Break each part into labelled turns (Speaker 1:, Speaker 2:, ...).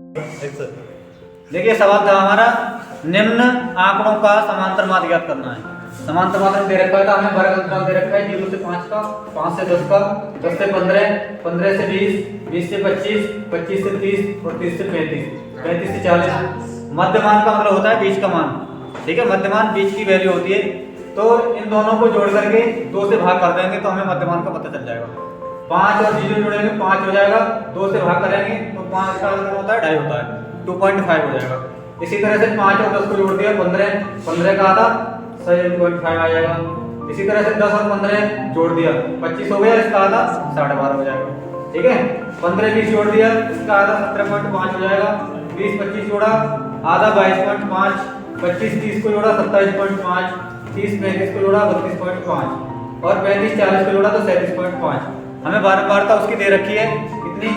Speaker 1: देखिए सवाल था हमारा, निम्न आंकड़ों का समांतर माध्य ज्ञात करना है। समांतर माध्य दे रखा था हमें, वर्ग अंतराल दे रखा है 0 से 5 का, 5 से 10 का, 10 से 15, 15 से 20, 20 से 25, 25 से 30 और 30 से 35, 35 से 40। मध्यमान का मतलब होता है बीच का मान, ठीक है, मध्यमान बीच की वैल्यू होती है। तो इन दोनों को जोड़ करके 2 से भाग कर देंगे तो हमें मध्यमान का पता चल जाएगा। 5 और 0 जोड़ेंगे 5 हो जाएगा, 2 से भाग करेंगे तो 5 का मतलब होता है 2.5 होता है, 2.5 हो जाएगा। इसी तरह से 5 और 10 को जोड़ दिया 15, 15 का आधा 7.5 आ जाएगा। इसी तरह से 10 और 15 जोड़ दिया 25 हो गया, इसका आधा 12.5 हो जाएगा, ठीक है। 15 20 जोड़ दिया, इसका आधा 17.5 हो जाएगा। 20 25 जोड़ा आधा 22.5, 25 30 को जोड़ा 27.5, 30 35 को जोड़ा 32.5 और 35 40 को जोड़ा तो 37.5। हमें बारंबारता उसकी दे रखी है कितनी,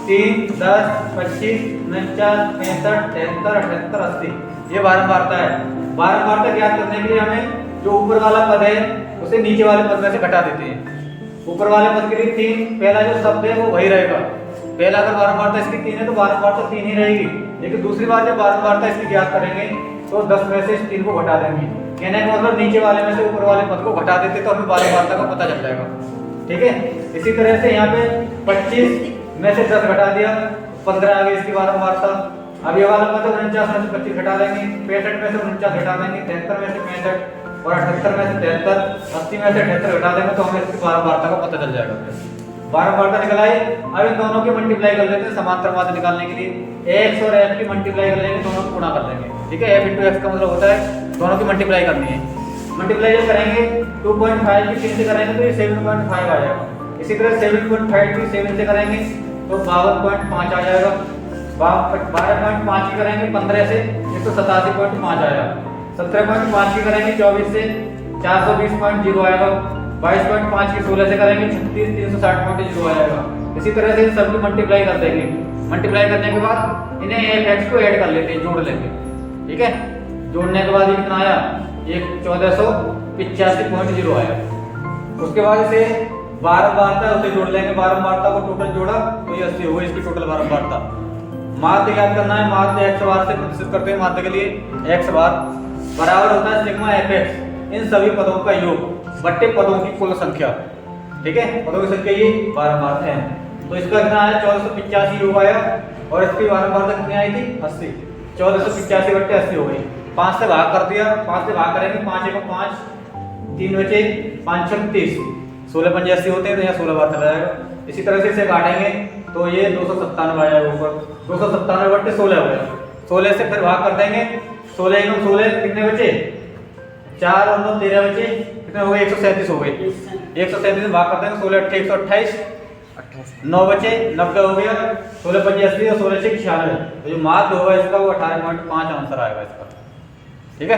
Speaker 1: 3 10 25 49 65 73 78 80, ये बारंबारता है। बारंबारता ज्ञात करने के लिए हमें जो ऊपर वाला पद है उसे नीचे वाले पद में से घटा देते हैं। ऊपर वाले पद के लिए 3, पहला जो शब्द है वो वही रहेगा। पहला अगर बारंबारता इसकी 3 है तो बारंबारता 3 ही रहेगी, लेकिन दूसरी बार जब बारंबारता इसकी ज्ञात करेंगे तो 10 में से इस 3 को घटा देंगे। कहने का मतलब नीचे वाले में से ऊपर वाले पद को घटा देते तो हमें बारंबारता का पता चल जाएगा, ठीक है। इसी तरह से यहाँ पे 25 में से 10 घटा दिया, 15 आ गई इसकी बारंबारता। अब ये वाला पद 49 में से 25 घटा देंगे, 65 में से 49 घटा देंगे, 73 में से 65 और 78 में से 73, 80 में से 78 घटा देंगे तो हमें इसकी बारंबारता का पता चल जाएगा। बारंबारता निकल आई। अब इन दोनों की मल्टीप्लाई कर लेते हैं समांतर माध्य निकालने के लिए। x और f की मल्टीप्लाई कर लेंगे, दोनों को गुणा कर लेंगे, ठीक है। f * x का मतलब होता है दोनों की मल्टीप्लाई करनी है। मल्टीप्लाई जब करेंगे 2.5 की 3 से करेंगे तो ये 7.5 आ जाएगा। इसी तरह 7.5 की 7 से करेंगे तो 52.5 आ जाएगा। 12.5 की करेंगे 15 से 187.5 आएगा। 17.5 की करेंगे 24 से 420.0 आएगा। 22.5 की 16 से करेंगे 36 360.0 आएगा। इसी तरह से सबकी मल्टीप्लाई कर देंगे। मल्टीप्लाई करने के बाद इन्हें f(x) को ऐड कर लेते हैं, जोड़ लेंगे, ठीक है। जोड़ने के बाद ये कितना आया, 1485.0 आया। उसके बाद इसे बारंबारता उसे जोड़ लेंगे, बारंबारता को टोटल जोड़ा तो ये 80 हो गई इसकी टोटल बारंबारता। माध्य ज्ञात करना है, माध्य x बार से प्रतिशत करते हैं। माध्य के लिए x बार बराबर होता है सिग्मा fx, इन सभी पदों का योग बट्टे पदों की कुल संख्या, ठीक है। पदों की संख्या ये बारंबारता है। तो इसका कितना आया 1485 योग आया और इसकी बारंबारता कितनी आई थी 80। 1485/80 हो गई। 5 से भाग कर दिया, 5 से भाग करेंगे 5 × 5 3 बचे 5 × 30, 16 × 5 80 होते हैं तो यहाँ 16 बार चला जाएगा। इसी तरह से इसे काटेंगे तो ये 297 आ जाएगा ऊपर, 297/16 हो गया। 16 से फिर भाग कर देंगे, 16 × 16 कितने बचे, 4 और 9 13 बचे, कितने हो गए 137 हो गए। 137 में भाग कर देंगे, 16 8 128, 9 बचे 90 हो गया। 16 × 5 80 और 16 से 96, तो जो माध्य होगा इसका वो 18.5 आंसर आएगा इसका, ठीक है।